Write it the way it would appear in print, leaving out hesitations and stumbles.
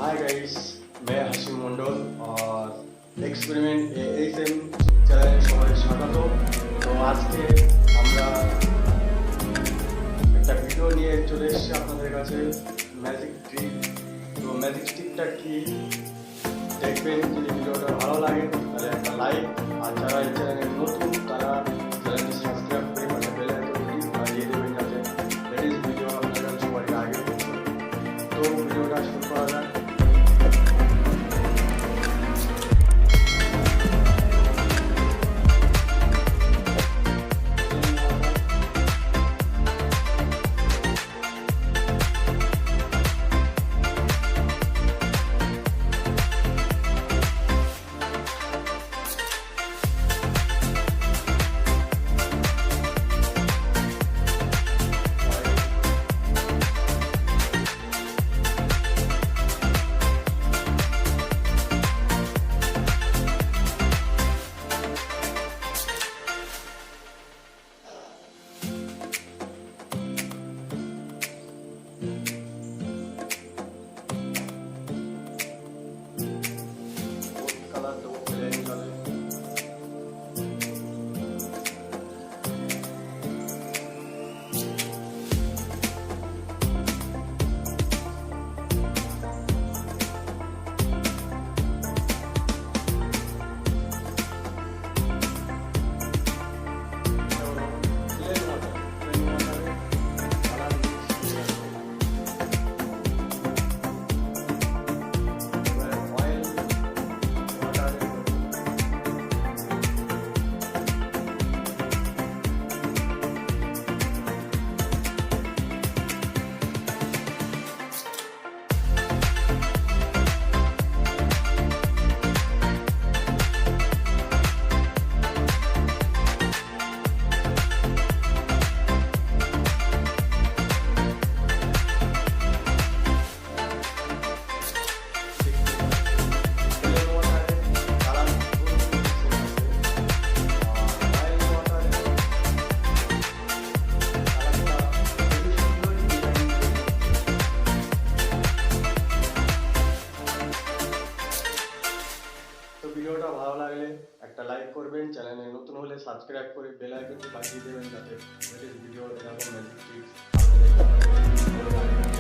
Hi guys, मैं हाशिम मंडल और एक्सपेरिमेंट-A.H.M চ্যানেলে সবাই স্বাগত। তো আজকে আমরা একটা ভিডিও নিয়ে চলে এসেছি আপনাদের কাছে, ম্যাজিক ট্রিক। তো ম্যাজিক ট্রিকটা কি দেখবেন। যদি ভিডিওটা ভালো লাগে তাহলে একটা লাইক, আর যারা এই চ্যানেলে নতুন তারা চ্যানেলটি সাবস্ক্রাইব করে পাশে বেল আইকনটি বাজিয়ে দেবেন যাতে লেটেস্ট ভিডিও আপনারা সবার আগে পৌঁছে। তো ভিডিওটা শুরু করা যাক। ভিডিওটা ভালো লাগলে একটা লাইক করবেন, চ্যানেলে নতুন হলে সাবস্ক্রাইব করে বেল আইকনটি বাজিয়ে দেবেন যাতে লেটেস্ট ভিডিও এরকম ম্যাজিক ট্রিক্স আপনাদের